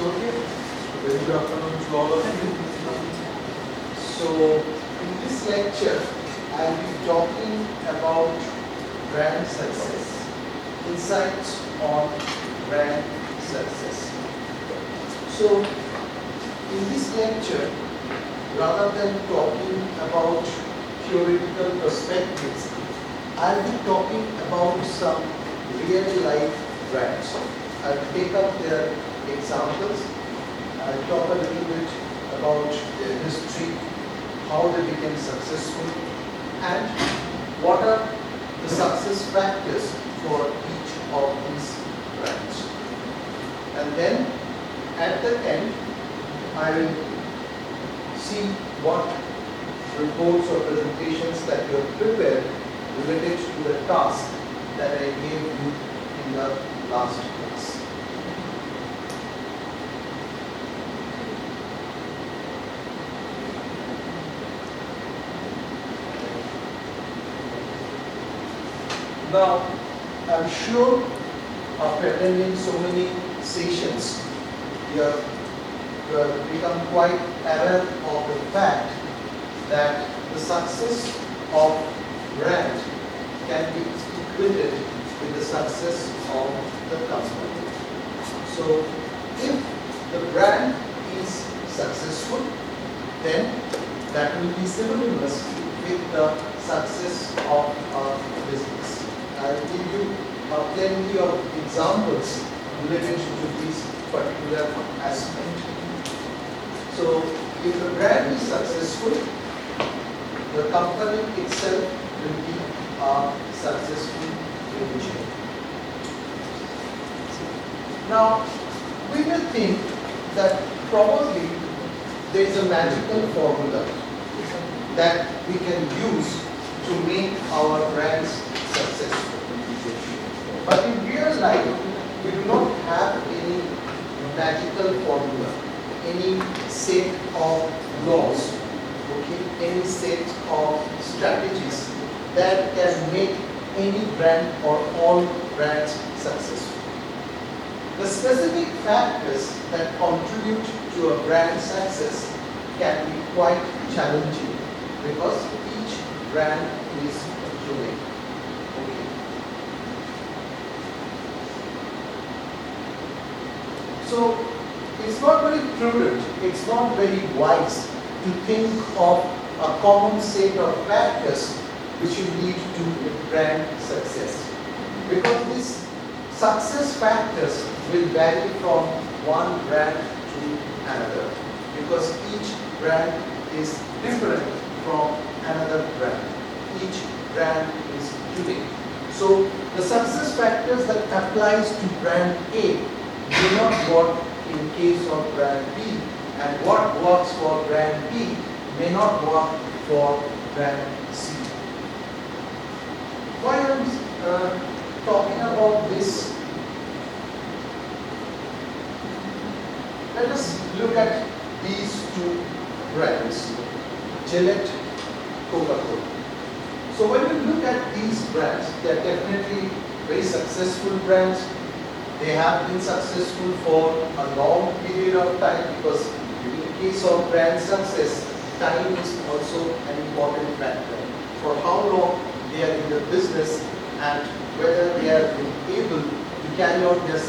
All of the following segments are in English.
Okay. Very good afternoon to all of you. So, in this lecture, I'll be talking about brand success, insights on brand success. So, in this lecture, rather than talking about theoretical perspectives, I'll be talking about some real life brands. I'll take up their examples. I'll talk a little bit about their history, how they became successful, and what are the success factors for each of these brands. And then at the end, I will see what reports or presentations that you have prepared related to the task that I gave you in the last class. Now, I'm sure after attending so many sessions, you have become quite aware of the fact that the success of brand can be equated with the success of the company. So, if the brand is successful, then that will be synonymous with the success of our business. I will give you plenty of examples related to this particular aspect. So, if the brand is successful, the company itself will be a successful venture. Now, we may think that probably there is a magical formula that we can use to make our brands successful. But in real life, we do not have any magical formula, any set of laws, okay, any set of strategies that can make any brand or all brands successful. The specific factors that contribute to a brand success can be quite challenging because each brand is unique. Okay. So it's not very prudent, it's not very wise to think of a common set of factors which will lead to brand success. Because these success factors will vary from one brand to another. Because each brand is different from another brand. Each brand is unique. So the success factors that applies to brand A do not work in case of brand B, and what works for brand B may not work for brand C. Why am I talking about this? Let us look at these two brands, Gillette, Coca-Cola. So when we look at these brands, they are definitely very successful brands. They have been successful for a long period of time because in case of brand success, time is also an important factor. For how long they are in the business and whether they are able to carry on their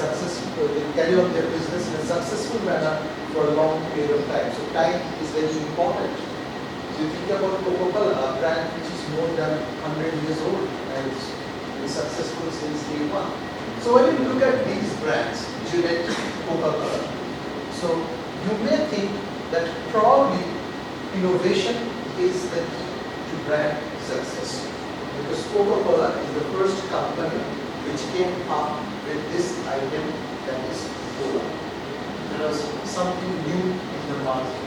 business in a successful manner for a long period of time. So time is very important. So you think about Coca-Cola, a brand which is more than 100 years old and it's been successful since day one. So when you look at these brands, Gillette, Coca-Cola, so you may think that probably innovation is the key to brand success. Because Coca-Cola is the first company which came up with this item that is cola. There was something new in the market.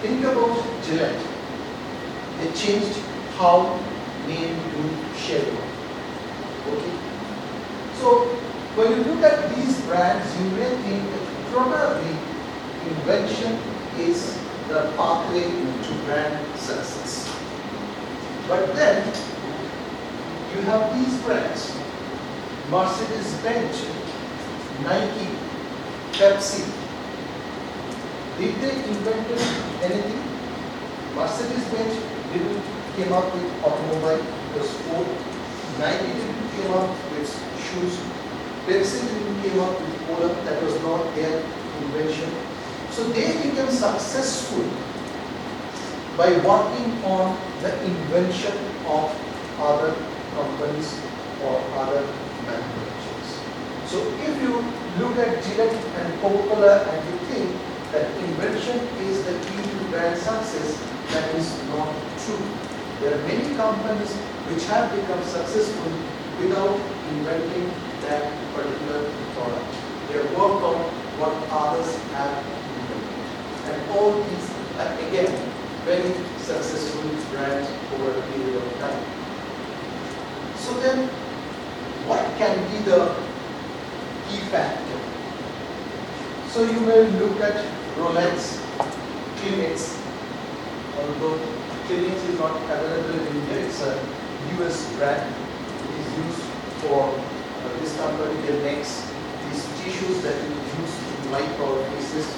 Think about Gillette. They changed how men do shaving. Okay. So when you look at these brands, you may think that probably invention is the pathway to brand success. But then you have these brands, Mercedes-Benz, Nike, Pepsi, Did they invent anything? Mercedes-Benz didn't came up with automobile, it was Ford. Nike didn't came up with shoes. Pepsi didn't came up with cola, that was not their invention. So they became successful by working on the invention of other companies or other manufacturers. So if you look at Gillette and Coca-Cola and you think that invention is the key to brand success, that is not true. There are many companies which have become successful without inventing that particular product. They have worked on what others have invented. And all these are again very successful brands over a period of time. So then, what can be the key factor? So you may look at Rolex, Kleenex, although Kleenex is not available in India, it's a US brand. It is used for this company, that makes these tissues that you use to wipe our faces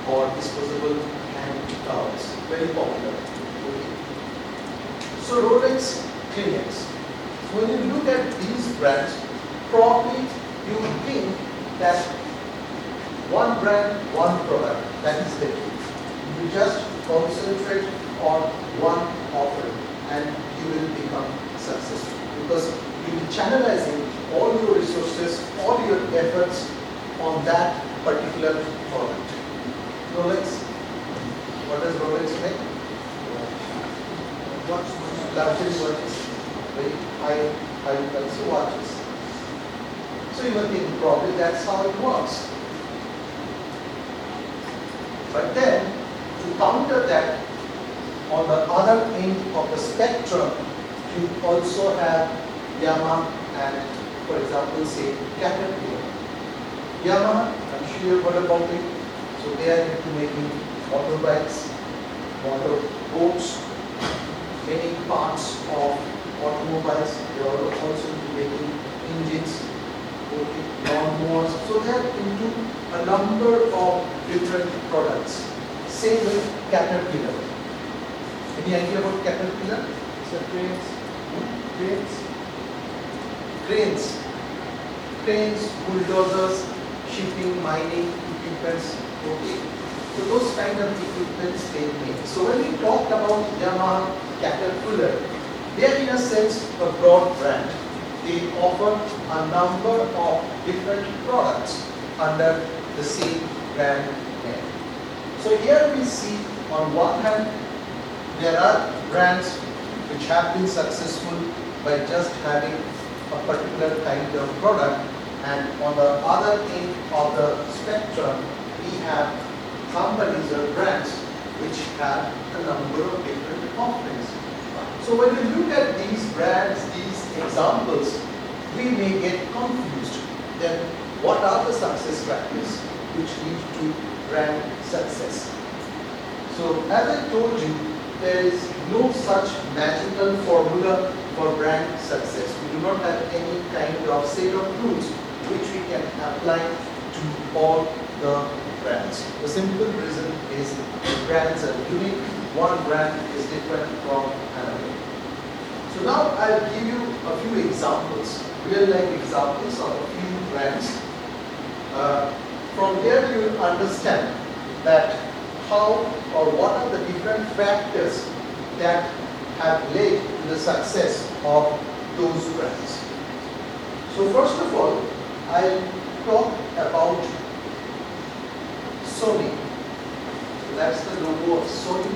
or disposable hand towels. Very popular. Okay. So Rolex, Kleenex. When you look at these brands, probably you think that one brand, one product, that is the key. You just concentrate on one offering and you will become successful because you will be channelizing all your resources, all your efforts on that particular product. Rolex, what does Rolex make? Luxury watches, very high fancy watches. So you will think probably that's how it works. But then, to counter that, on the other end of the spectrum, you also have Yamaha and, for example, say Caterpillar. Yamaha, I'm sure you've heard about it. So they are into making motorbikes, motorboats, many parts of automobiles. They are also into making engines, lawnmowers. So they are into a number of different products. Same with Caterpillar. Any idea about Caterpillar? So cranes, bulldozers, shipping, mining equipments. Okay. So those kind of equipments they make. So when we talked about Yamaha, Caterpillar, they are in a sense a broad brand. They offer a number of different products under the same brand name. So here we see on one hand there are brands which have been successful by just having a particular kind of product, and on the other end of the spectrum we have companies or brands which have a number of different offerings. So when you look at these brands, these examples, we may get confused. Then what are the success factors which lead to brand success? So as I told you, there is no such magical formula for brand success. We do not have any kind of set of rules which we can apply to all the brands. The simple reason is the brands are unique. One brand is different from another. So now I'll give you a few examples, real life examples of a few brands. From there you will understand that how or what are the different factors that have led to the success of those brands. So first of all, I'll talk about Sony. So that's the logo of Sony,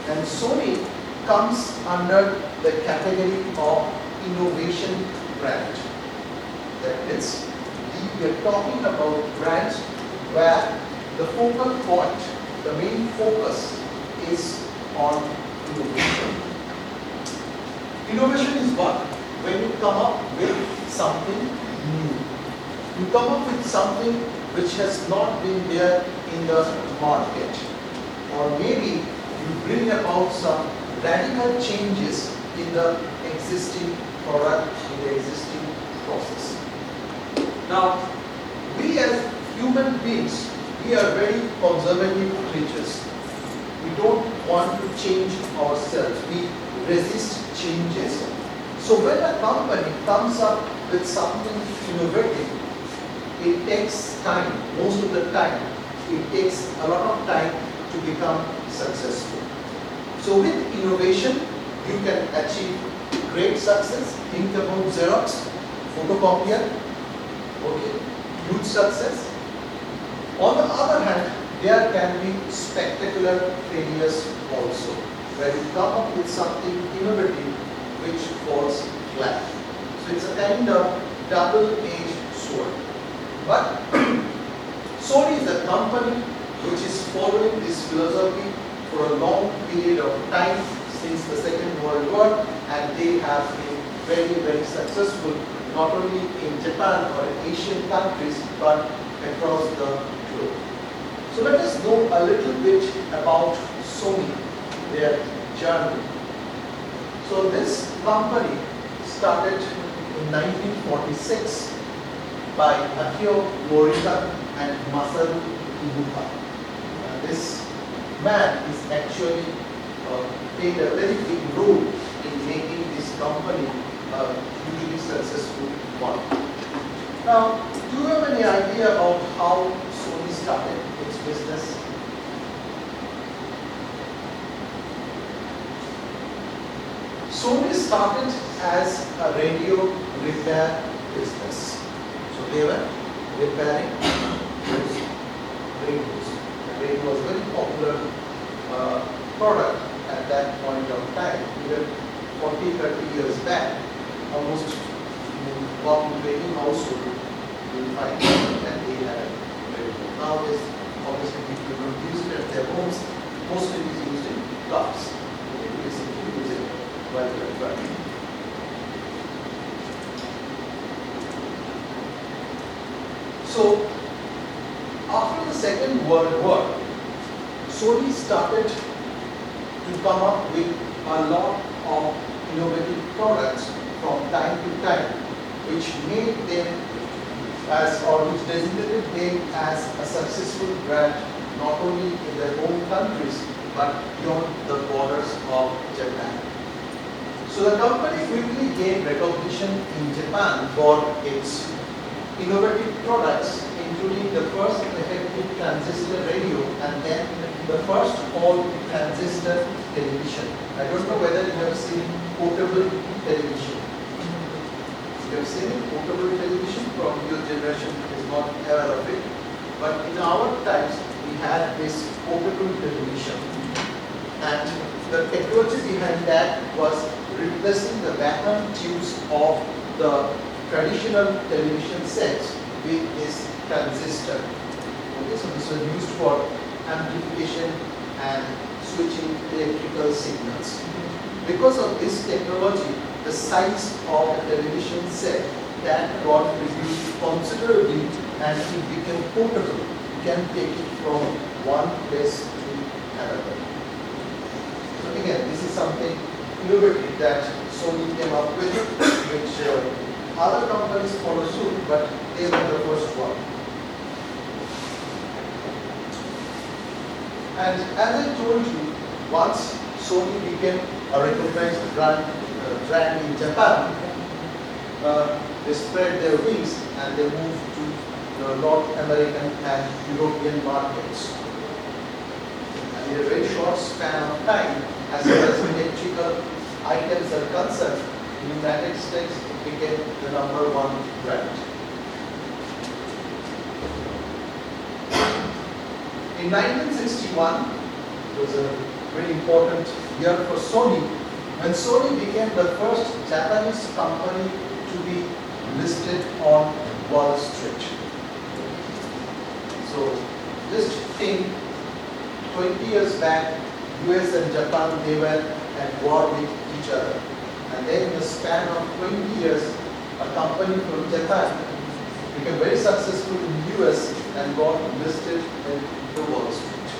and Sony comes under the category of innovation brand. That is, we are talking about brands where the focal point, the main focus is on innovation. Innovation is what? When you come up with something new. You come up with something which has not been there in the market. Or maybe you bring about some radical changes in the existing product, in the existing process. Now, we as human beings, we are very conservative creatures. We don't want to change ourselves. We resist changes. So when a company comes up with something innovative, it takes time. Most of the time, it takes a lot of time to become successful. So with innovation, you can achieve great success. Think about Xerox, photocopier, okay, huge success. On the other hand, there can be spectacular failures also, where you come up with something innovative which falls flat. So it's a kind of double-edged sword. But Sony is a company which is following this philosophy for a long period of time since the Second World War, and they have been very, very successful not only in Japan or in Asian countries but across the globe. So let us know a little bit about Sony, their journey. So this company started in 1946 by Akio Morita and Masaru Ibuka. This man is actually played a very big role in making this company a hugely successful one. Now, do you have any idea about how Sony started its business? Sony started as a radio repair business. So they were repairing those radios. The radio was a very popular product at that point of time. Even 40-30 years back, almost you walk into any household, you will find that they had a radio. Nowadays, obviously people don't use it at their homes. Mostly it is used in clubs. They basically use it while they are driving. So, after the Second World War, Sony started to come up with a lot of innovative products from time to time, which made them as, or which designated them as a successful brand not only in their home countries but beyond the borders of Japan. So the company quickly gained recognition in Japan for its innovative products, including the first effective transistor radio and then the first all transistor television. I don't know whether you have seen portable television. You have seen it, portable television, from your generation is not aware of it. But in our times, we had this portable television. And the technology behind that was replacing the vacuum tubes of the traditional television sets with this transistor. Okay, so this was used for amplification and switching electrical signals. Because of this technology, the size of the television set that got reduced considerably and it became portable. You can take it from one place to another. So again, this is something innovative that Sony came up with, which other companies follow suit, but they were the first one. And as I told you, once Sony became a recognized brand in Japan, they spread their wings and they moved to the North American and European markets. And in a very short span of time, as far as electrical items are concerned, in the United States it became the #1 brand. In 1961, it was a very important year for Sony, when Sony became the first Japanese company to be listed on Wall Street. So just think, 20 years back, US and Japan, they were at war with each other. And then in the span of 20 years, a company from Japan became very successful in the US and got listed in the Wall Street.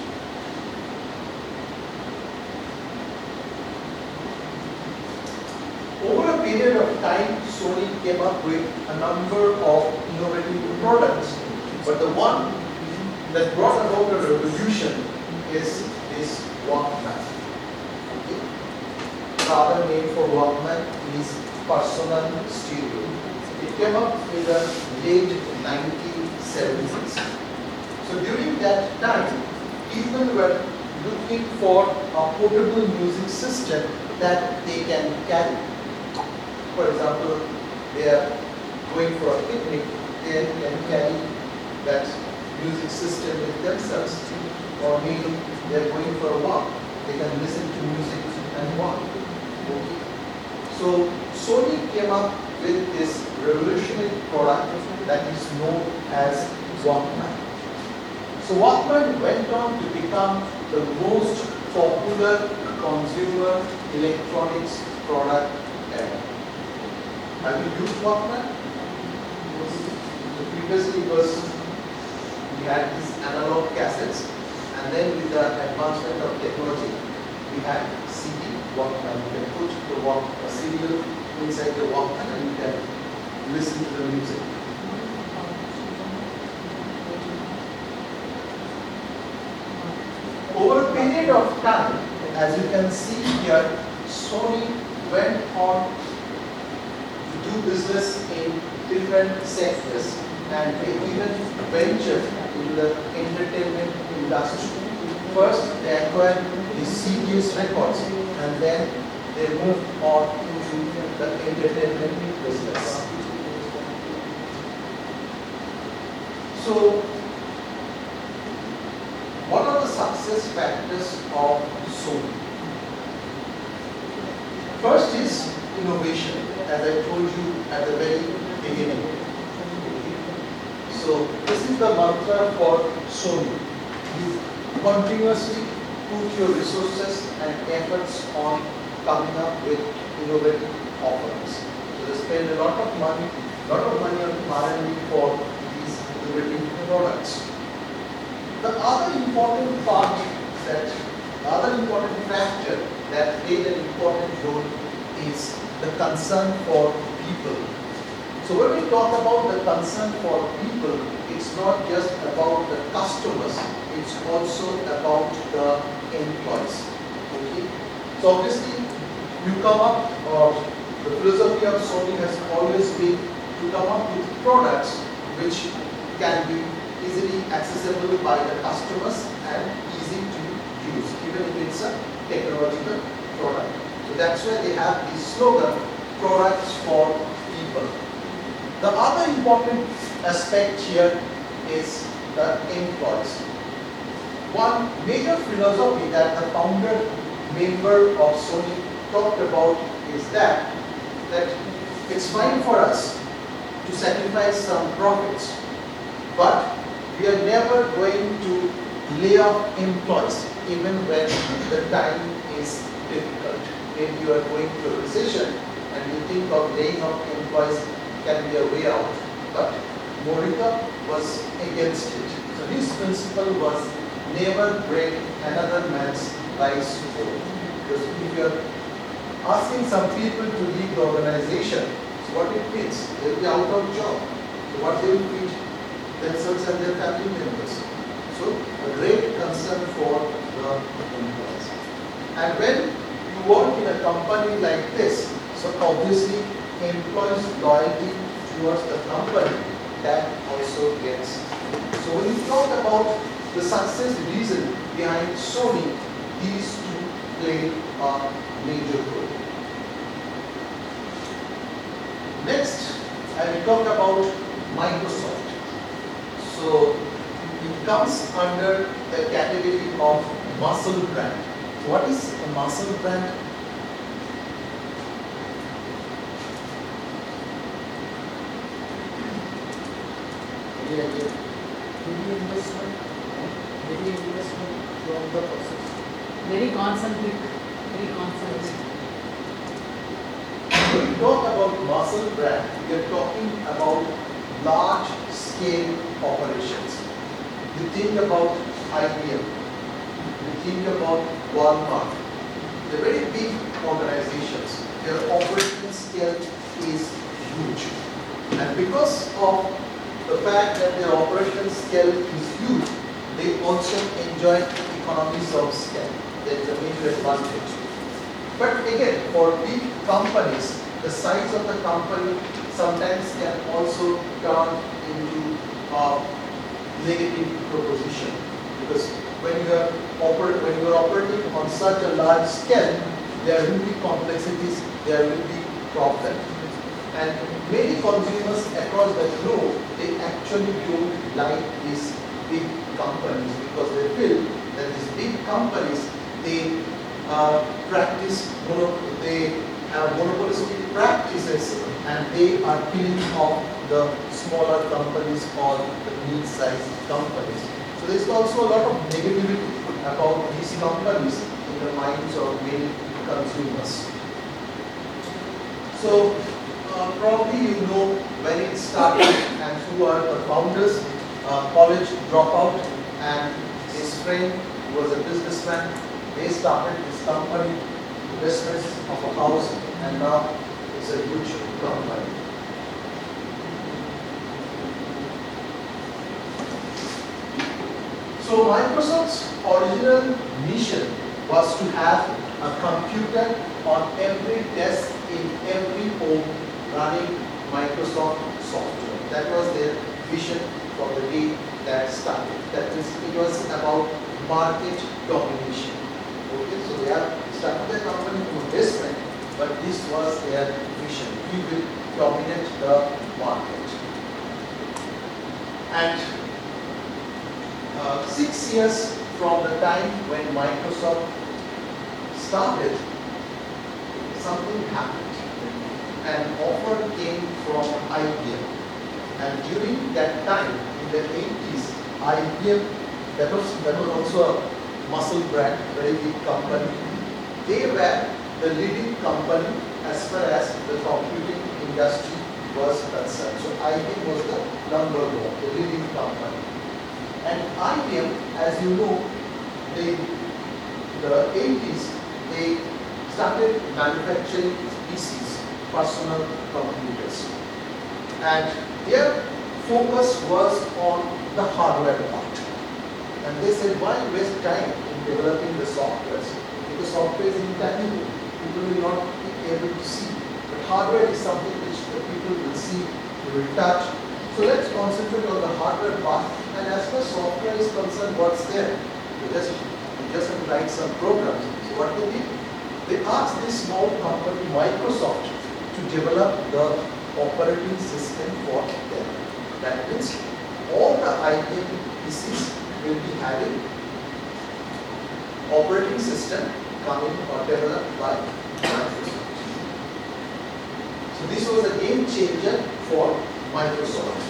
Over a period of time, Sony came up with a number of innovative products, but the one that brought is this Walkman. Okay. The other name for Walkman is personal stereo. It came up in the late 1970s. So during that time, people were looking for a portable music system that they can carry. For example, they are going for a picnic, they can carry that music system with themselves. Or maybe they are going for a walk, they can listen to music and walk. Okay. So Sony came up with this revolutionary product that is known as Walkman. So Walkman went on to become the most popular consumer electronics product ever. Have you used Walkman? So previously we had these analog cassettes, and then with the advancement of technology, we had CD Walkman. You can put a serial inside the Walkman and you can listen to the music. Over a period of time, as you can see here, Sony went on to do business in different sectors, and they even ventured into the entertainment industry. First, they acquired the CBS Records, and then they moved on to the entertainment business. So, what are the success factors of Sony? First is innovation, as I told you at the very beginning. So this is the mantra for Sony. You continuously put your resources and efforts on coming up with innovative offerings. So they spend a lot of money on R&D for these innovative products. The other important factor that played an important role is the concern for people. So when we talk about the concern for people, it's not just about the customers, it's also about the employees. Okay? So obviously, you come up, or the philosophy of Sony has always been to come up with products which can be easily accessible by the customers and easy to use, even if it's a technological product. So that's why they have this slogan, products for people. The other important aspect here is the employees. One major philosophy that the founder member of Sony talked about is that it's fine for us to sacrifice some profits, but we are never going to lay off employees even when the time is difficult. If you are going through a recession and you think of laying off employees can be a way out, but Morita was against it. So his principle was never break another man's rice bowl. Because if you are asking some people to leave the organization, so what it means? They will be out of job. So what they will feed themselves and their family members. So a great concern for the employees. And when you work in a company like this, so obviously employees' loyalty towards the company, that also gets. So when you talk about the success reason behind Sony, these two play a major role. Next, I will talk about Microsoft. So it comes under the category of muscle brand. What is a muscle brand? Heavy investment from the process. Very concentric. When we talk about muscle brand, we are talking about large scale operations. You think about IBM, you think about Walmart, they're very big organizations. Their operation scale is huge. And because of the fact that their operation scale is huge, they also enjoy economies of scale. There is a major advantage. But again, for big companies, the size of the company sometimes can also turn into a negative proposition, because when you are operating on such a large scale, there will be complexities, there will be problems. And many consumers across the globe, they actually don't like these big companies, because they feel that these big companies, they they have monopolistic practices, and they are killing off the smaller companies or the mid-sized companies. So there is also a lot of negativity about these companies in the minds of many consumers. So probably you know when it started and who are the founders. College dropout and his friend who was a businessman. They started this company, investments of a house, and now it's a huge company. So Microsoft's original mission was to have a computer on every desk in every home running Microsoft software. That was their vision from the day that started. That means it was about market domination. Okay, so they have started the company from a basement, but this was their vision. We will dominate the market. And 6 years from the time when Microsoft started, something happened. An offer came from IBM. And during that time, in the 80s, IBM, that was also a muscle brand, very big company. They were the leading company as far as the computing industry was concerned. So IBM was the number one, the leading company. And IBM, as you know, in the 80s, they started manufacturing PCs, personal computers. And their focus was on the hardware part. And they said, why waste time in developing the software? Because software is intangible. People will not be able to see. But hardware is something which the people will see, they will touch. So let's concentrate on the hardware part. And as far as software is concerned, what's there? You just have to write some programs. So what they did? They asked this small company, Microsoft, to develop the operating system for them. That means all the IBM PCs will be having operating system coming or developed by Microsoft. So this was a game changer for Microsoft.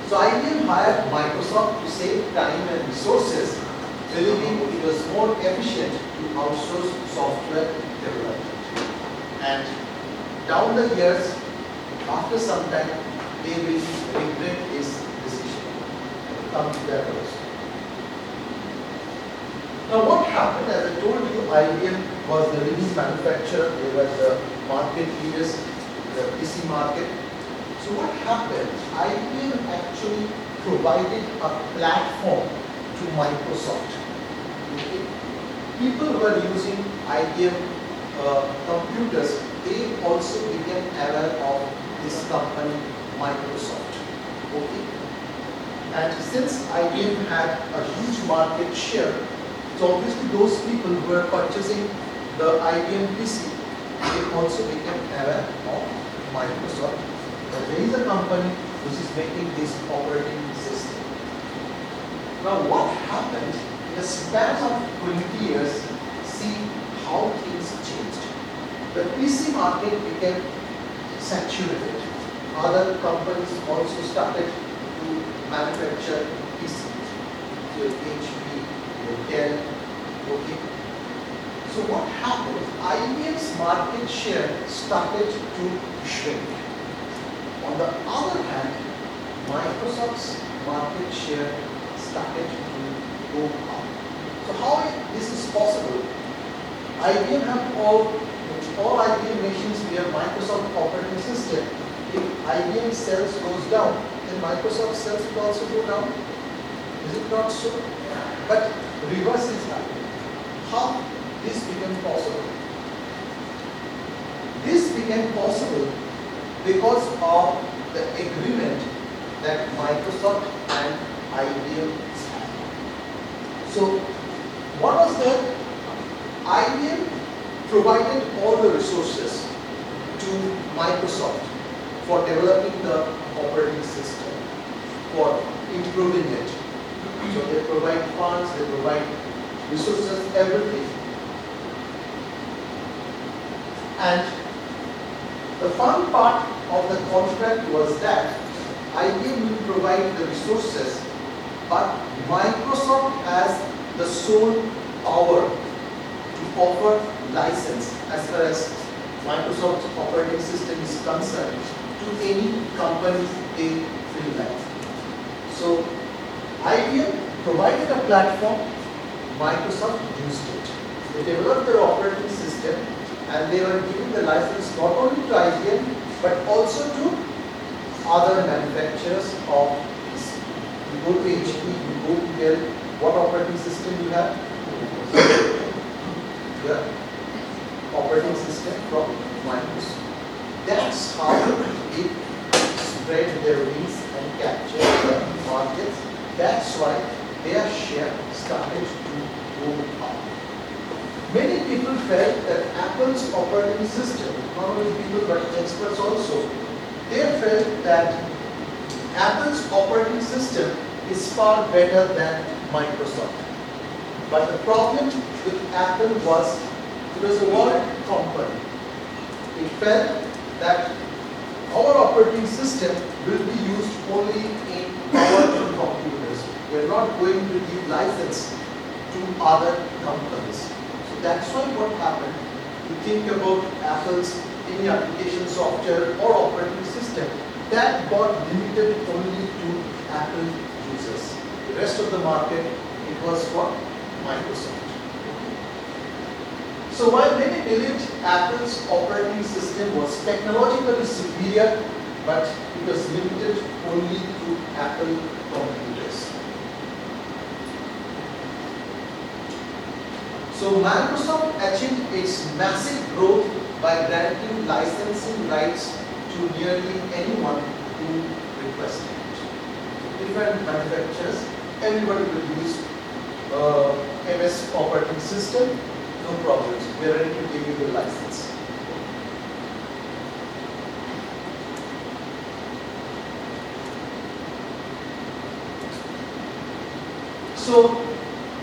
So IBM hired Microsoft to save time and resources, believing it was more efficient to outsource software development. And down the years, after some time, they will regret this decision. Come to that also. Now what happened, as I told you, IBM was the leading manufacturer, they were the market leaders in the PC market. So what happened, IBM actually provided a platform to Microsoft. Okay. People who are using IBM computers, they also became aware of this company, Microsoft. Okay. And since IBM had a huge market share, so obviously those people who were purchasing the IBM PC, they also became aware of Microsoft. But there is a company which is making this operating system. Now what happened in the span of 20 years, see how things changed. The PC market became saturated. Other companies also started to manufacture PCs. So HP, Dell, okay. So what happened? IBM's market share started to shrink. On the other hand, Microsoft's market share started to go up. So how this is possible? IBM have all IBM machines we have Microsoft operating system. If IBM sales goes down, then Microsoft sales will also go down. Is it not so? But reverse is happening. How this became possible? This became possible because of the agreement that Microsoft and IBM had. So, what was that? IBM provided all the resources to Microsoft for developing the operating system, for improving it. So they provide funds, they provide resources, everything. And the fun part of the contract was that IBM will provide the resources, but Microsoft has the sole power to offer license as far as Microsoft's operating system is concerned to any company they feel like. So IBM provided a platform, Microsoft used it. They developed their operating system and they were giving the license not only to IBM but also to other manufacturers of PC. You go to HP, you go to Dell, what operating system you have? Yeah. Operating system from Microsoft. That's how it spread their wings and captured the markets. That's why their share started to go up. Many people felt that Apple's operating system, not only people but experts also, they felt that Apple's operating system is far better than Microsoft. But the problem with Apple was it was a world company. It felt that our operating system will be used only in our computers. We are not going to give license to other companies. So that's why what happened, you think about Apple's any application software or operating system, that got limited only to Apple users. The rest of the market, it was for Microsoft. So while many believed Apple's operating system was technologically superior, but it was limited only to Apple computers. So Microsoft achieved its massive growth by granting licensing rights to nearly anyone who requested it. Different manufacturers, everybody will use MS operating system, no problems. We are ready to give you the license. So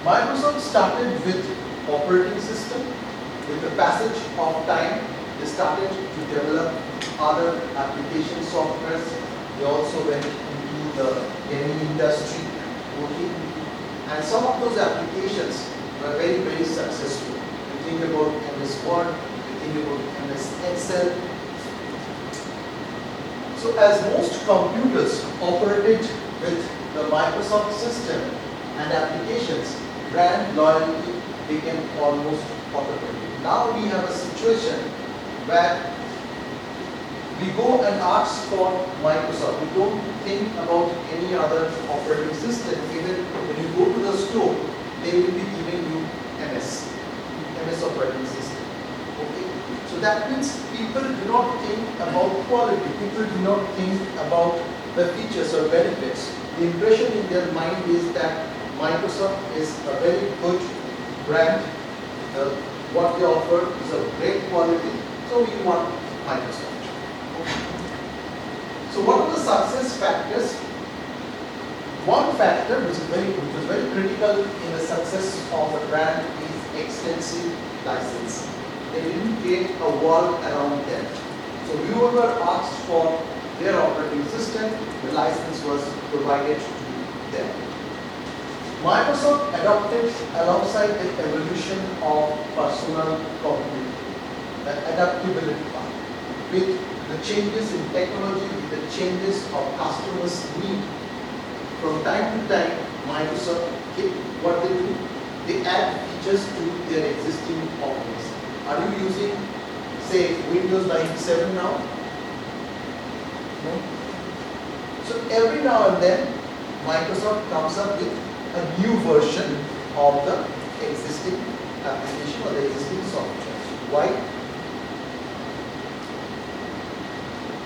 Microsoft started with operating system. With the passage of time, they started to develop other application softwares. They also went into the gaming industry, working, and some of those applications were very, very successful. You think about MS Word, you think about MS Excel. So as most computers operated with the Microsoft system and applications, brand loyalty became almost automatic. Now we have a situation where we go and ask for Microsoft. We don't think about any other operating system. Even when you go to the store, they will be giving you MS operating system. Okay? So that means people do not think about quality. People do not think about the features or benefits. The impression in their mind is that Microsoft is a very good brand. What they offer is of great quality. So we want Microsoft. Okay. So what are the success factors? One factor which was very critical in the success of a brand is extensive licensing. They didn't create a wall around them. So whoever asked for their operating system, the license was provided to them. Microsoft adopted alongside the evolution of personal computing, the adaptability part, with the changes in technology, with the changes of customers' need. From time to time, Microsoft, what they do, they add features to their existing offerings. Are you using, say, Windows 97 now? No? So every now and then, Microsoft comes up with a new version of the existing application or the existing software. Why?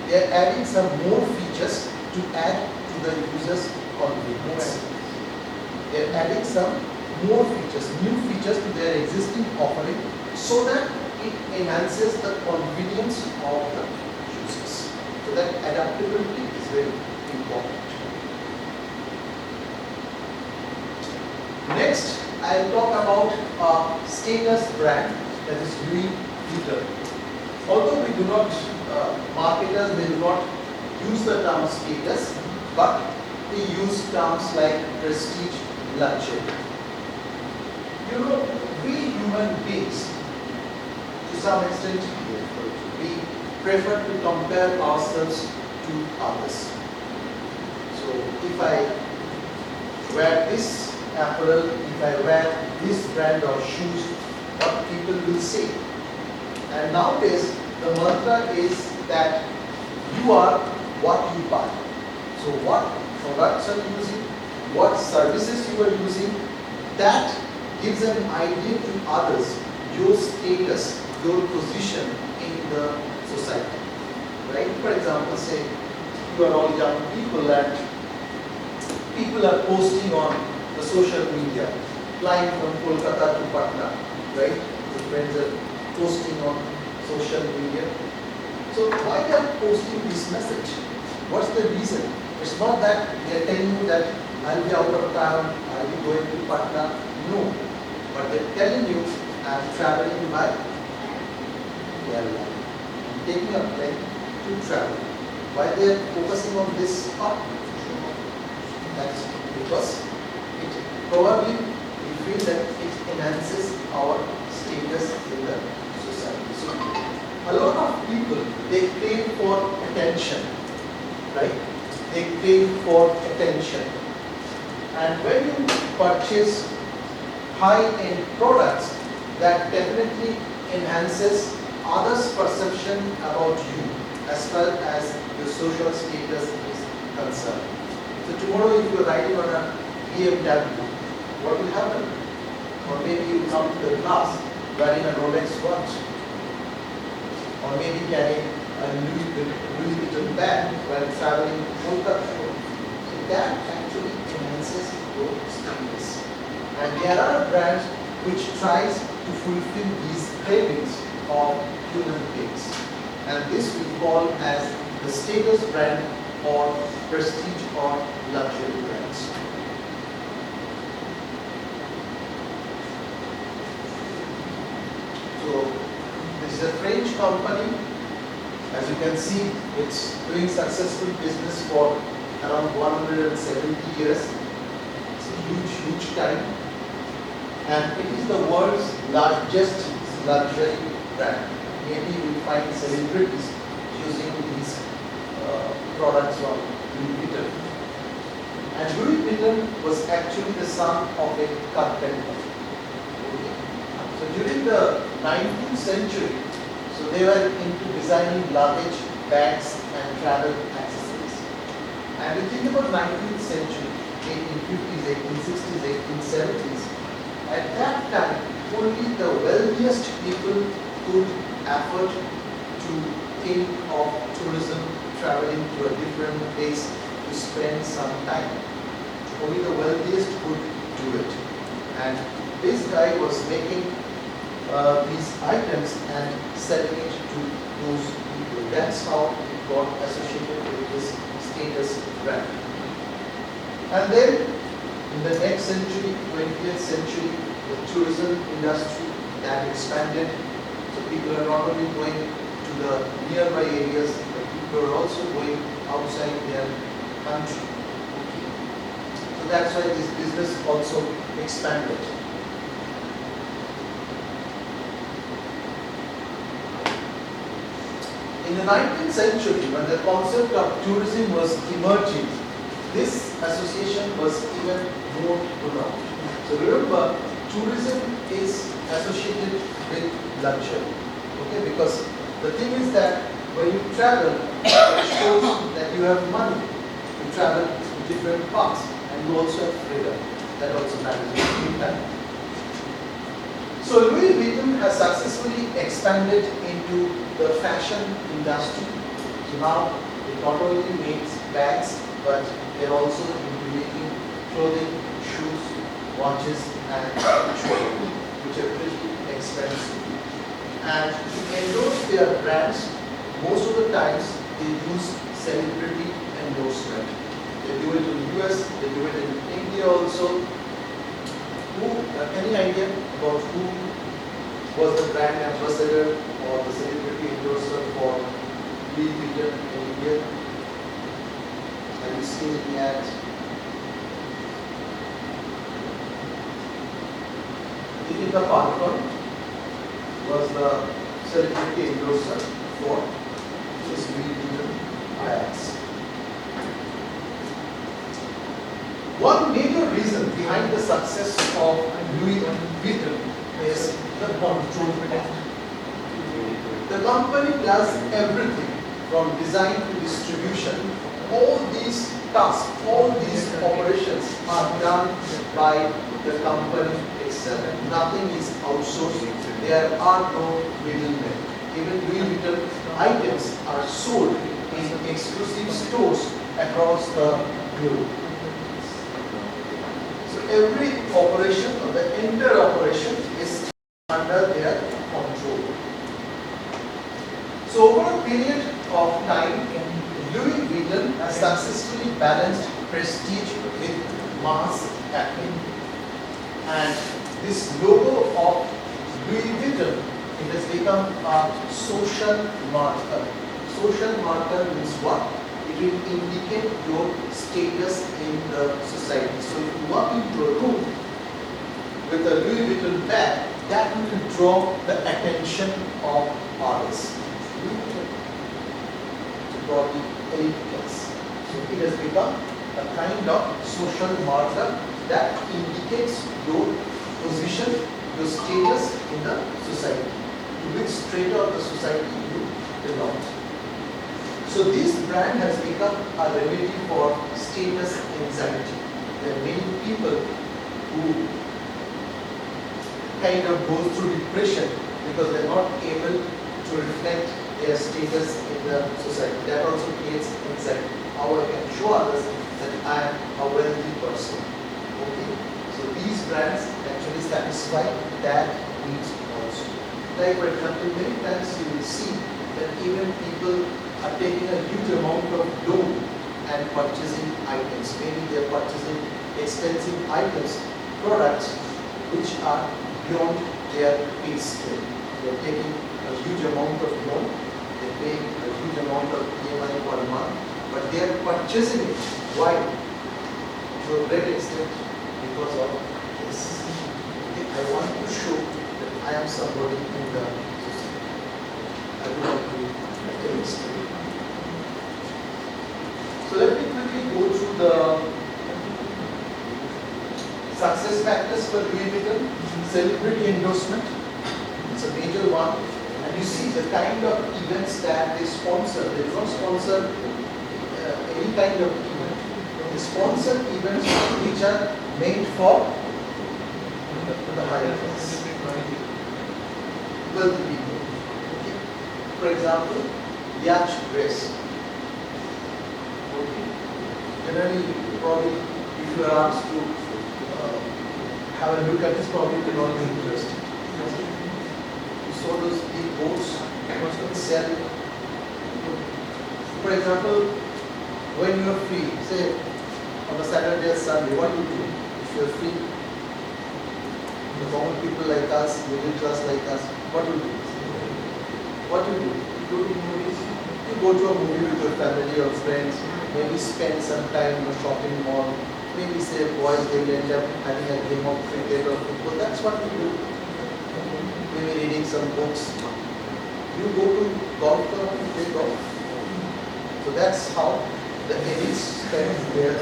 They are adding some more features to add to the user's convenience. They are adding some more features, new features to their existing offering so that it enhances the convenience of the users. So that adaptability is very important. Next, I'll talk about a status brand, that is Louis Vuitton. Although we do not, marketers, they do not use the term status, but they use terms like prestige, luxury. You know, we human beings, to some extent, we prefer to compare ourselves to others. So if I wear this apparel, if I wear this brand of shoes, what people will say. And nowadays, the mantra is that you are what you buy. So what products are you using, what services you are using, that gives an idea to others, your status, your position in the society. Right? For example, say you are all young people and people are posting on the social media, flying from Kolkata to Patna, right? The friends are posting on social media. So why they are posting this message? What's the reason? It's not that they are telling you that I'll be out of town, I'll be going to Patna. No. But they're telling you I'm traveling by airline. I'm taking a plane to travel. Why they are focusing on this part? That's because it probably we feel that it enhances our status in the society. So a lot of people, they crave for attention, right? They crave for attention. And when you purchase high-end products, that definitely enhances others' perception about you as far as the social status is concerned. So tomorrow if you are riding on a BMW, what will happen? Or maybe you come to the class wearing a Rolex watch, or maybe carrying a Louis Vuitton bag while traveling to Kolkata. So that actually enhances your status. And there are brands which tries to fulfill these cravings of human beings. And this we call as the status brand or prestige or luxury brands. So this is a French company. As you can see, it's doing successful business for around 170 years. It's a huge time. And it is the world's largest luxury brand. Maybe you will find celebrities using these products from Louis Vuitton. And Louis Vuitton was actually the son of a carpenter. Okay. So during the 19th century, so they were into designing luggage, bags and travel accessories. And you think about 19th century, 1850s, 1860s, 1870s, at that time, only the wealthiest people could afford to think of tourism, traveling to a different place to spend some time. Only the wealthiest could do it. And this guy was making these items and selling it to those people. That's how it got associated with this status brand. And then in the next century, 20th century, the tourism industry that expanded. So people are not only going to the nearby areas, but people are also going outside their country. So that's why this business also expanded. In the 19th century, when the concept of tourism was emerging, this association was even more pronounced. So remember, tourism is associated with luxury. Okay, because the thing is that when you travel, it shows that you have money to travel to different parts, and you also have freedom. That also manages your time. So Louis Vuitton has successfully expanded into the fashion industry. So now it not only makes bags, but they're also into making clothing, shoes, watches, and jewelry, which are pretty expensive. And to endorse their brands, most of the times they use celebrity endorsement. They do it in the US, they do it in India also. Any idea about who was the brand ambassador or the celebrity endorser for Louis Vuitton in India? Have you seen any ads? Deepika Padukone was the celebrity endorser for this Louis Vuitton bags. One major reason behind the success of Louis Vuitton is the control part. The company does everything from design to distribution. All these tasks, all these operations are done by the company itself. Nothing is outsourced. There are no middlemen. Even Louis Vuitton items are sold in exclusive stores across the globe. Every operation or the entire operation is under their control. So over a period of time, Louis Vuitton has successfully balanced prestige with mass appeal. And this logo of Louis Vuitton, it has become a social marker. Social marker means what? It will indicate your status in the society. So if you walk into a room with a Louis Vuitton bag, that will draw the attention of others. To draw the elite class. So it has become a kind of social marker that indicates your position, your status in the society, to which strata of the society you belong to. So this brand has become a remedy for status anxiety. There are many people who kind of go through depression because they're not able to reflect their status in the society. That also creates anxiety. How I can show others that I am a wealthy person. Okay. So these brands actually satisfy that needs also. Like for example, many times you will see that even people are taking a huge amount of loan and purchasing items. Maybe they are purchasing expensive items, products which are beyond their pay scale. They are taking a huge amount of loan, they are paying a huge amount of EMI per month, but they are purchasing it. Why? To a great extent because of this. I want to show that I am somebody in the society. I would like to demonstrate. So let me quickly go through the success factors for Louis Vuitton. Celebrity endorsement, it's a major one. And you see the kind of events that they sponsor. They do not sponsor any kind of event. They sponsor events which are made for the higher class, wealthy people. Okay. For example, yacht race. Generally, probably, if you are asked to have a look at this, probably you will not be interested. You saw those big boats, sell. For example, when you are free, say on a Saturday or Sunday, what do you do? If you are free, the common people like us, middle class like us, what do you do? What do you do? You go to movies. You go to a movie with your family or friends. Maybe spend some time in a shopping mall. Maybe say boys they will end up having a game of cricket or football. That's what we do. Maybe reading some books. You go to golf club and play golf. So that's how the elites spend their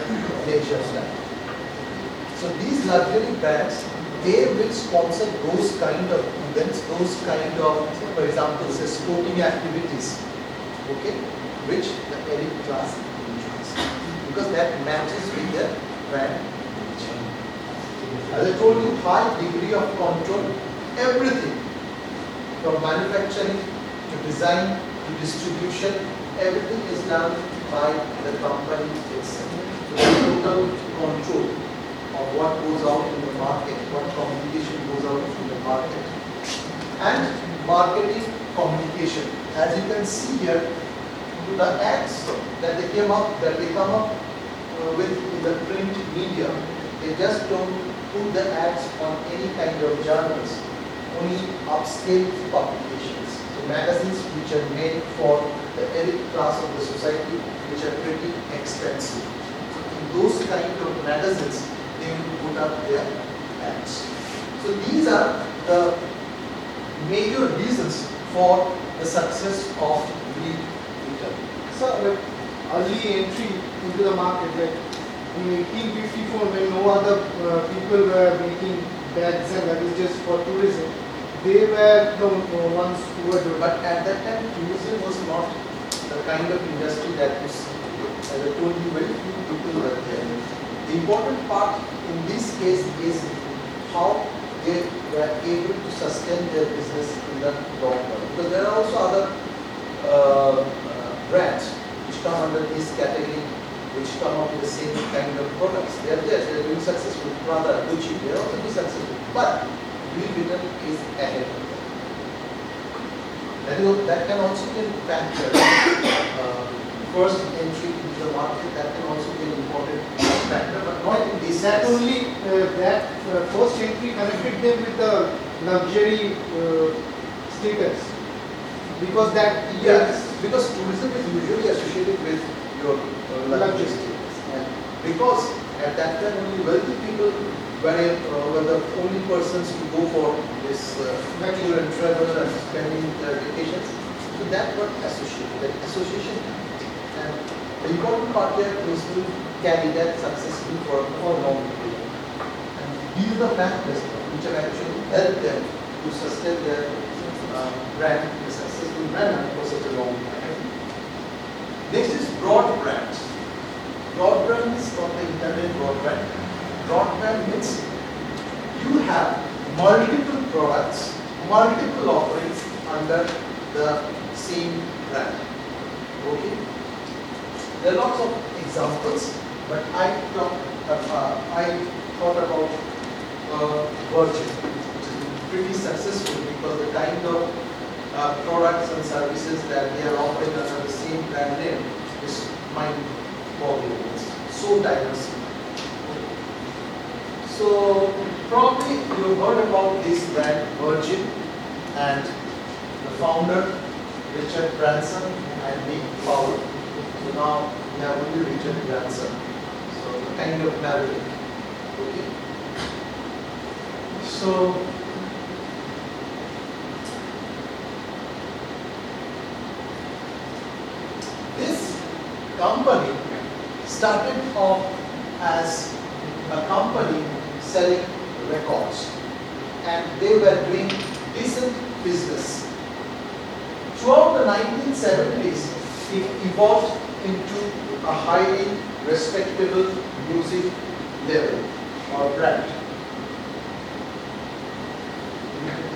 leisure time. So these luxury brands, they will sponsor those kind of events, those kind of, for example, say sporting activities, okay, which the elite class enjoys, because that matches with their brand imaging. As I told you, high degree of control, everything from manufacturing to design to distribution, everything is done by the company itself. So there is total control of what goes out in the market, what communication goes out in the market. And marketing communication. As you can see here, the ads that they come up with in the print media, they just don't put the ads on any kind of journals, only upscale publications. So magazines which are made for the elite class of the society, which are pretty expensive. So in those kind of magazines, they will put up their ads. So these are the major reasons for the success of lead return. So, like early entry into the market, like in 1854, when no other people were making bags and that is just for tourism, they were the ones who were doing. But at that time, tourism was not the kind of industry that you see. As I told you, very few people were there. The important part in this case is how they were able to sustain their business in the long run. Because there are also other brands which come under this category, which come up with the same kind of products. They are there, they are doing successful. Prada, Gucci, they are also doing successful. But Louis Vuitton is ahead of them. That can also be a factor. First entry into the market, that can also be an important factor, but not in this That case. only first entry connected them with the luxury status, because that Yes, because tourism is usually associated with your luxury status. And because at that time only wealthy people were the only persons to go for this tour and travel and spending their vacations. So that got associated, that association. And the important part there is to carry that successfully for a long period. And these are the factors which have actually helped them to sustain their brand in a successful manner for such a long time. Next is broad brands. Broad brand is from the internet broadband. Broadband means you have multiple products, multiple offerings under the same brand. Okay? There are lots of examples, but I thought about Virgin, which is pretty successful because the kind of products and services that they are offering under the same brand name is mind-boggling. It's so diverse. So probably you heard about this brand Virgin and the founder Richard Branson and Nick Powell. So now we have only Richard Branson. So the kind of narrative. Okay. So this company started off as a company selling records, and they were doing decent business. Throughout the 1970s, it evolved into a highly respectable music label or brand.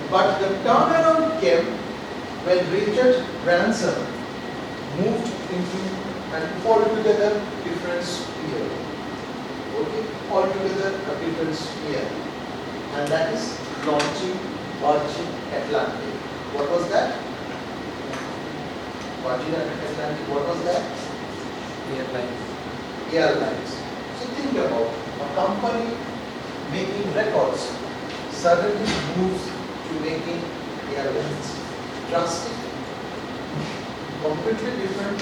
But the turnaround came when Richard Branson moved into an altogether different sphere. Okay, altogether a different sphere, and that is launching Virgin Atlantic. What was that? Virgin Atlantic. What was that? Airlines. So think about a company making records suddenly moves to making airlines. Drastic, completely different.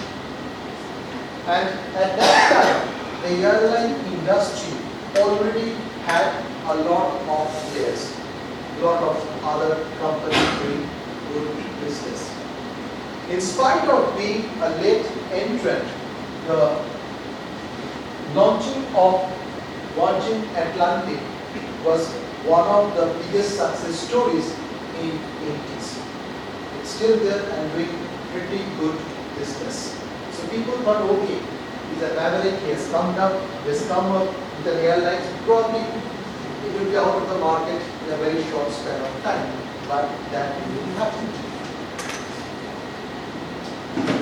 And at that time, the airline industry already had a lot of players, a lot of other companies doing good business. In spite of being a late entrant, the launching of Virgin Atlantic was one of the biggest success stories in 80s. It's still there and doing pretty good business. So people thought, okay, he's a maverick, he has come up with an airline, probably it will be out of the market in a very short span of time, but that will happen.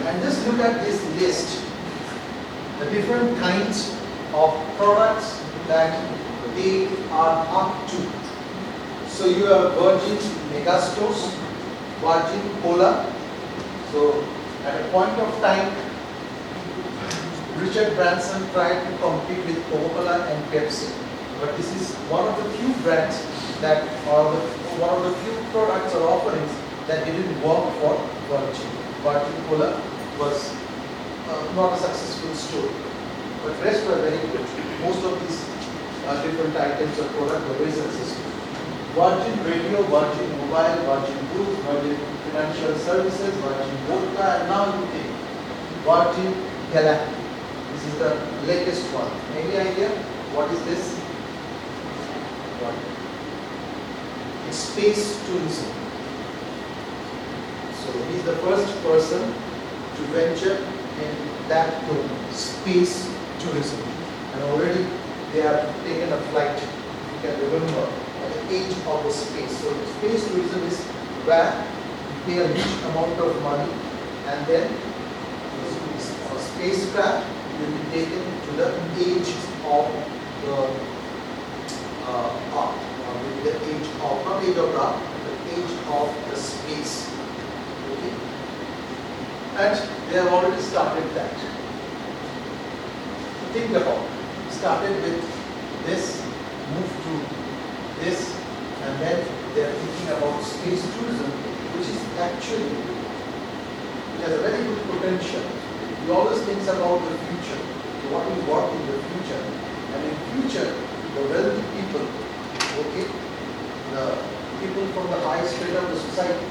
And just look at this list, the different kinds of products that they are up to. So you have Virgin Megastores, Virgin Cola. So at a point of time, Richard Branson tried to compete with Coca-Cola and Pepsi. But this is one of the few brands that are one of the few products or offerings that didn't work for Virgin. Virgin Cola was not a successful story, but rest were very good. Most of these different items or products were very successful. Virgin Radio, Virgin Mobile, Virgin Group, Virgin Financial Services, Virgin Vodka, and now you think Virgin Galactic. This is the latest one. Any idea what is this? What? It's space tourism. So he is the first person to venture in that domain, space tourism. And already they have taken a flight, you can remember, at the age of the space. So space tourism is where you pay a huge amount of money and then a spacecraft will be taken to the age of the Earth, or maybe the age of, not age of the Earth, the age of the space. Okay? And they have already started that. Think about it. Started with this, moved to this, and then they are thinking about space tourism, which is actually, it has a very good potential. We always think about the future, what will work in the future, and in future, the wealthy people, okay, the people from the high strata of the society,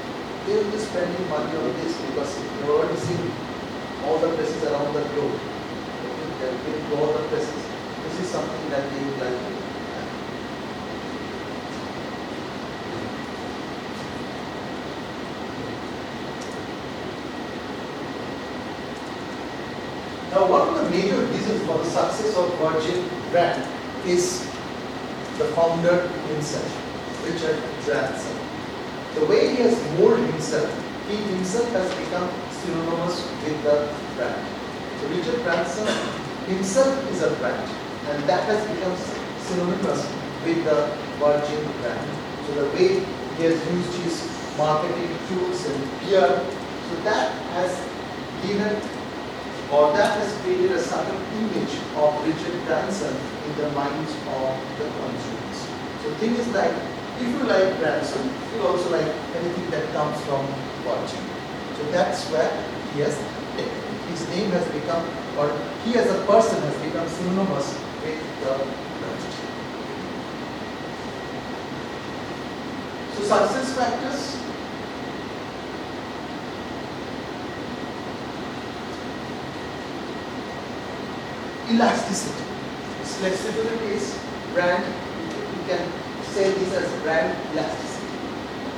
they will be spending money on this because they have already seen all the places around the globe. Okay, they have been to all the places. This is something that they would like to do. Now, one of the major reasons for the success of Virgin brand is the founder himself, Richard Branson. The way he has molded himself, he himself has become synonymous with the brand. So Richard Branson himself is a brand, and that has become synonymous with the Virgin brand. So the way he has used his marketing tools and PR, so that has given, or that has created a certain image of Richard Branson in the minds of the consumers. So thing is like, if you like Branson, you also like anything that comes from Virgin. So that's where he has taken. His name has become, or he as a person has become synonymous with the brand. So success factors. Elasticity. Its flexibility is brand, you can say this as brand elasticity.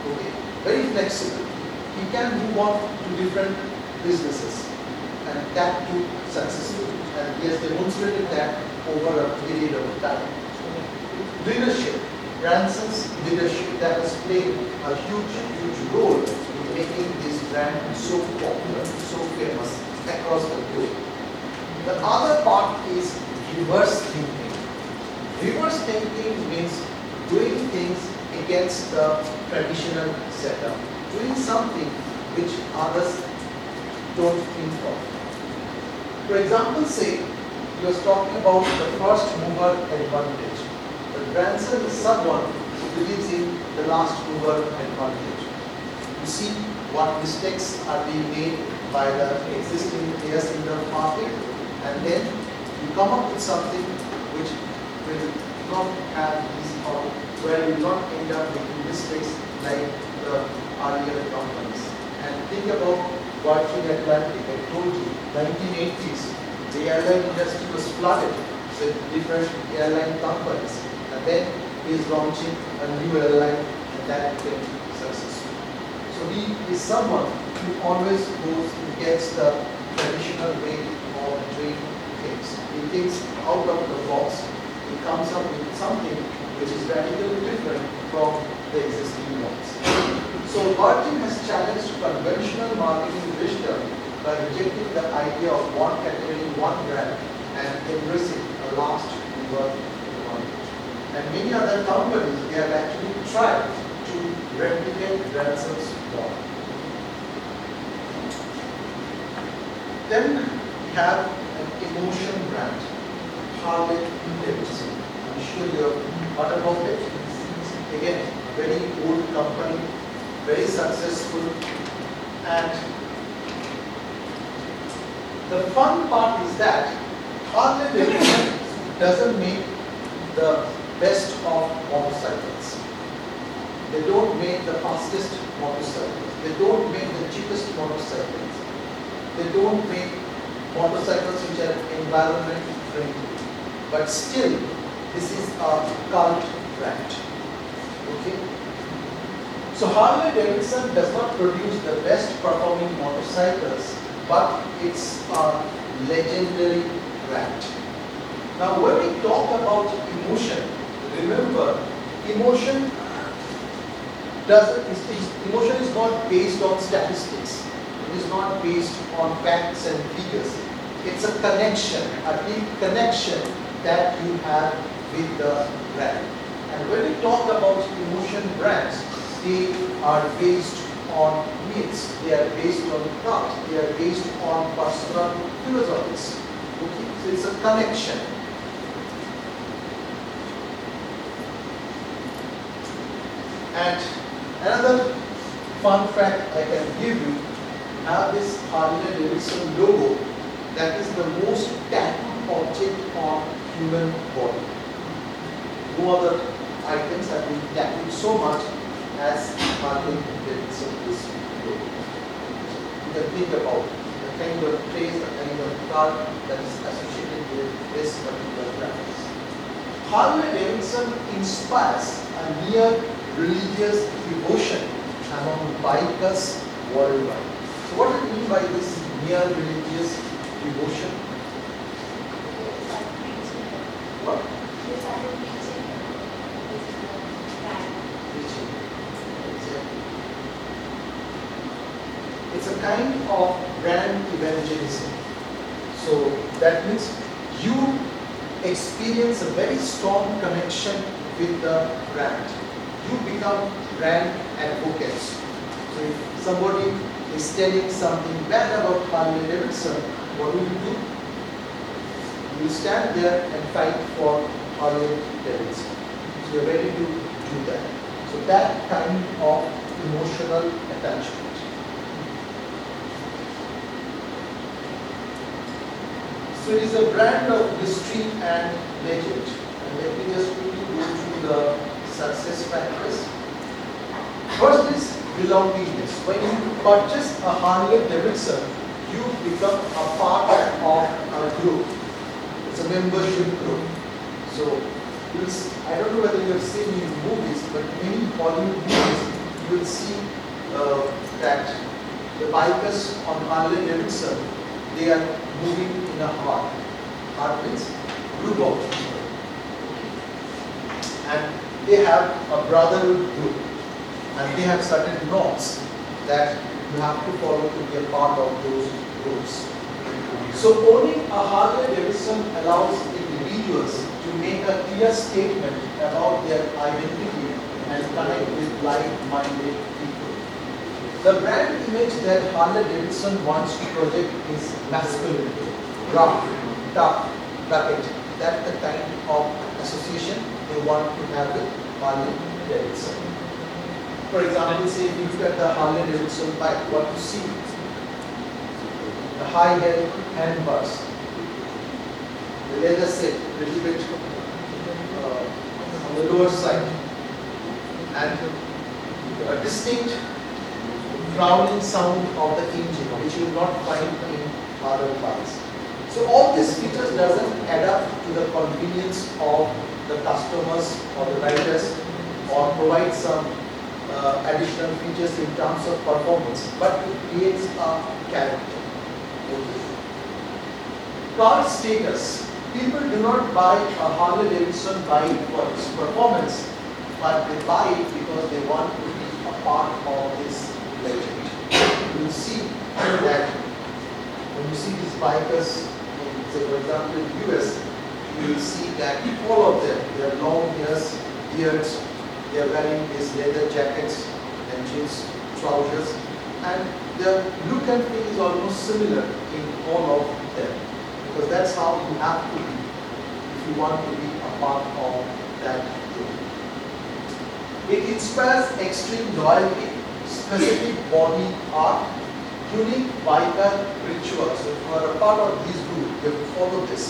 Okay, very flexible. He can move on to different businesses and that too successfully. And he has demonstrated that over a period of time. Leadership. Branson's leadership that has played a huge role in making this brand so popular, so famous across the globe. The other part is reverse thinking. Reverse thinking means doing things against the traditional setup, doing something which others don't think of. For example, say you are talking about the first mover advantage. But Branson is someone who believes in the last mover advantage. You see what mistakes are being made by the existing players in the market, and then you come up with something which will not have these, or where you will not end up making mistakes like the earlier companies. And think about Virgin Atlantic. I told you, 1980s, the airline industry was flooded with different airline companies. And then he is launching a new airline, and that became successful. So he is someone who always goes against the traditional way of doing things. He thinks out of the box. it comes up with something which is radically different from the existing ones. So Virgin has challenged conventional marketing wisdom by rejecting the idea of one category, one brand, and embracing a last mover advantage. And many other companies, they have actually tried to replicate Branson's model. Then we have an emotion brand, Harley Davidson. I'm sure you have heard about it. Again, very old company, very successful, and the fun part is that Harley Davidson doesn't make the best of motorcycles. They don't make the fastest motorcycles. They don't make the cheapest motorcycles. They don't make motorcycles which are environment friendly. But still, this is a cult brand. Okay? So Harley Davidson does not produce the best performing motorcycles, but it's a legendary brand. Now when we talk about emotion, remember emotion emotion is not based on statistics. It is not based on facts and figures. It's a connection, a deep connection that you have with the brand. And when we talk about emotion brands, they are based on myths, they are based on thought, they are based on personal philosophies. Okay? So it's a connection. And another fun fact I can give you, have this Harley Davidson logo that is the most tattooed object on human body. No other items have been tattooed so much as Harley Davidson is logo. You can think about the kind of phrase, the kind of car that is associated with this particular brand. Harley Davidson inspires a near religious devotion among bikers worldwide. So what do you mean by this near religious devotion? What? It's a kind of brand evangelism. So that means you experience a very strong connection with the brand. You become brand advocates. So if somebody is telling something bad about Harley Davidson, what will you do? You will stand there and fight for Harley Davidson. So you are ready to do that. So that kind of emotional attachment. So it is a brand of history and legend. And let me just quickly go through the success factors. First is belongingness. When you purchase a Harley Davidson, you become a part of a group. It's a membership group. So I don't know whether you have seen in movies, but many Hollywood movies, you will see that the bikers on Harley Davidson, they are moving in a heart. Heart means group of people. And they have a brotherhood group. And they have certain norms that you have to follow to be a part of those groups. So owning a Harley Davidson allows individuals to make a clear statement about their identity and connect with like-minded people. The brand image that Harley Davidson wants to project is masculinity, rough, tough, rugged. That's the kind of association they want to have with Harley Davidson. For example, say if you look at the Harley Davidson bike, what you see? The high head handbars, the leather set, a little bit on the lower side, and a distinct growling sound of the engine, which you will not find in other bikes. So all these features doesn't add up to the convenience of the customers or the riders, or provide some additional features in terms of performance, but it creates a character. Okay. Car status. People do not buy a Harley Davidson bike for its performance, but they buy it because they want to be a part of this legend. You will see that when you see these bikers, in, say for example in US, you will see that all of them, they have long hairs, beards, they are wearing these leather jackets and jeans trousers, and the look and feel is almost similar in all of them, because that's how you have to be if you want to be a part of that group. It inspires extreme loyalty, specific body art, unique biker rituals. So if you are a part of this group, you have to follow this.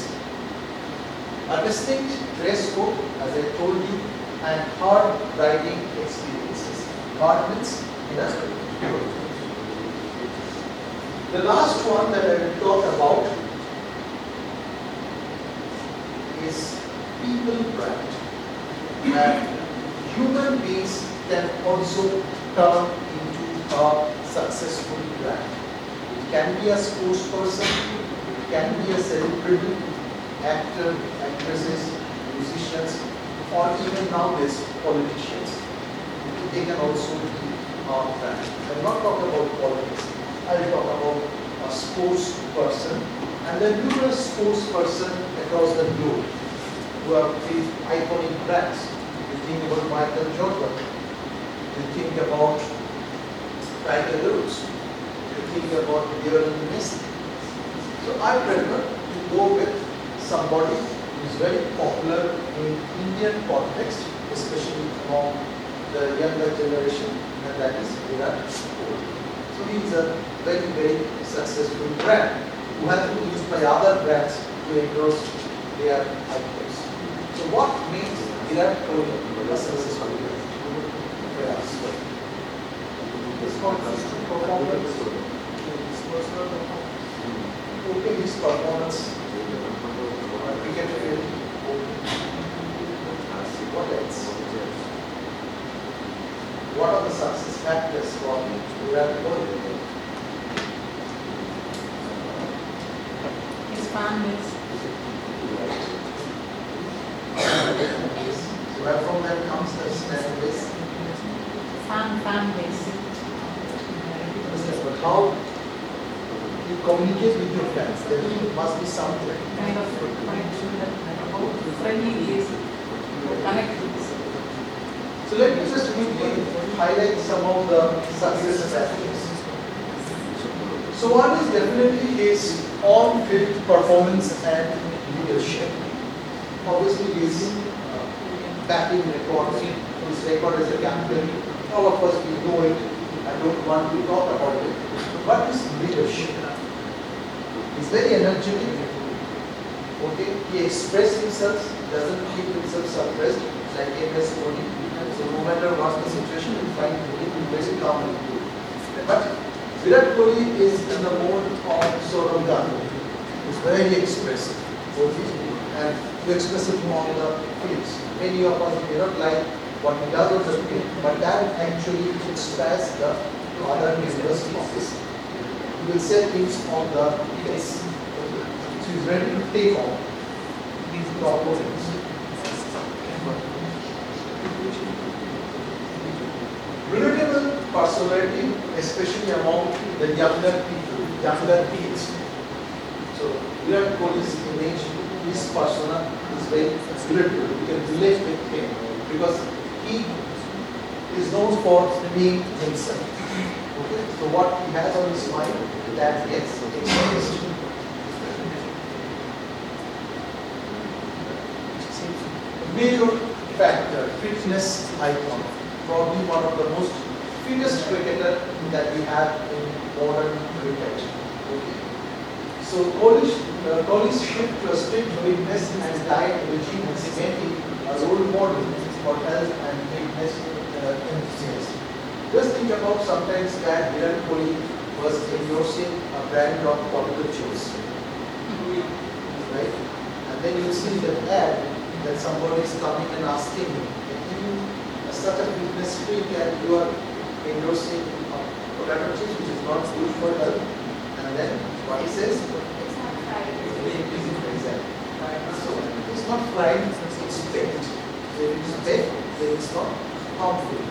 A distinct dress code, as I told you, and hard riding experiences. Hard means in a group. The last one that I will talk about is people brand. That human beings can also turn into a successful brand. It can be a sports person, it can be a celebrity, actor, actresses, musicians, or even nowadays politicians. They can also be a brand. I will not talk about politics. I will talk about a sports person, and the numerous sports person across the globe who have these iconic brands. You think about Michael Jordan, you think about Tiger Woods, you think about Lionel Messi. So I prefer to go with somebody who is very popular in Indian context, especially among the younger generation, and that is Virat Kohli. So he is a very, very successful brand who has to use my other brands to endorse their items. So what makes Virat Kohli a successful brand? His consistent performance, his personal performance. Okay, his performance, cricket field. What else? What are the success factors for Virat Kohli? His fan base. Where from that comes the fan base? Fan base. But how you communicate with your fans? There must be something. Kind of connection that how friendly he is. Connect with this. So let me just quickly highlight some of the success factors. So one is definitely his on-field performance and leadership. Obviously his batting record, his record as a captain, all of us we know it. I don't want to talk about it. But his leadership. He's very energetic. Okay, he expresses himself, doesn't keep himself suppressed like MS Dhoni. So no matter what the situation, you find Dhoni very calm and cool. But Virat Kohli is in the mode of Saurav Ganguly. He's very expressive. Okay, and to express it on the fields. Many of us may not like what he does on the field, but that actually inspires the other members of his. He will set things on the place. So he's ready to take on these opponents. Relatable personality, especially among the younger people, younger teens. So Virat Kohli's image, his persona is very relatable. You can relate with him because he is known for being himself. Okay? So what he has on his mind, that gets expressed. Major factor, fitness icon. Probably one of the most fittest cricketer that we have in modern cricket. Okay. So Kohli's shift to a strict fitness and diet regime is making a role model for health and fitness enthusiasts. Just think about sometimes that Virat Kohli was endorsing a brand of potato chips, right? And then you see that ad that somebody is coming and asking him, if you are such a fitness freak and you are endorsing potato chips, which is not good for health, and then what he says? Exactly. not fried, it's baked. So if it's baked, then it's not harmful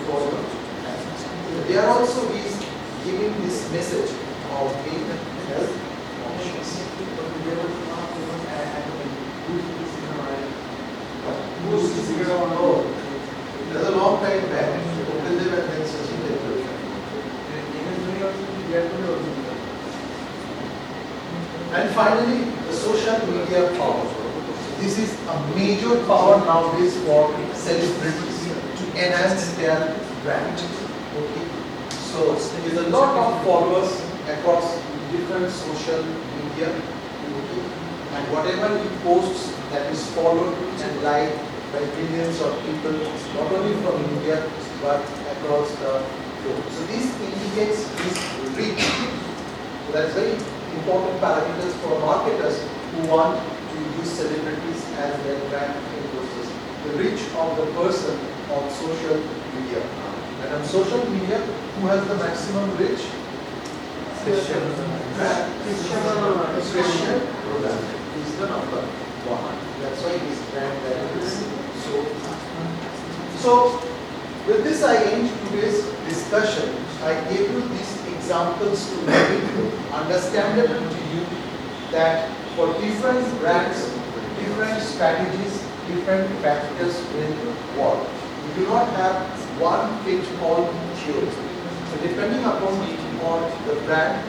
for your health. They are also giving this message of being health conscious. Oh, there's a long time back. Kapil Dev and then Sachin Tendulkar. And finally, the social media power. This is a major power nowadays for celebrities to enhance their brand. Okay. So there's a lot of followers across different social media. Okay. And whatever he posts that is followed and liked by millions of people, not only from India but across the globe. So this indicates his reach. So that's very important parameters for marketers who want to use celebrities as their brand endorsers. The reach of the person on social media. And on social media, who has the maximum reach? Christian Ronaldo is the number one. That's why his brand value is so. With this, I end today's discussion. I gave you these examples to make it understandable to you that for different brands, different strategies, different factors will work. You do not have one fit-all theory. So depending upon the brand,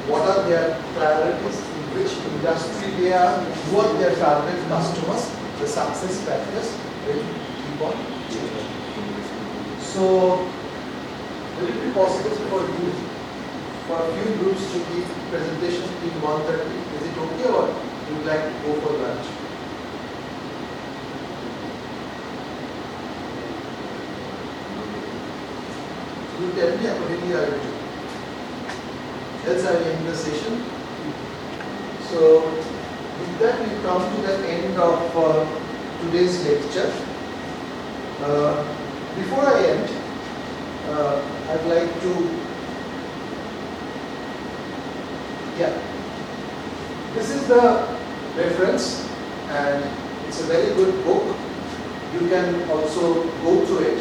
what are their priorities, in which industry they are, who are their target customers, the success factors will keep on changing. So, will it be possible for you, for a few groups to give presentation in 1:30? Is it okay, or you would like to go for lunch? You tell me accordingly I will do. Else I will end the session. So, with that we come to the end of today's lecture. Before I end, I'd like to, this is the reference and it's a very good book. You can also go through it.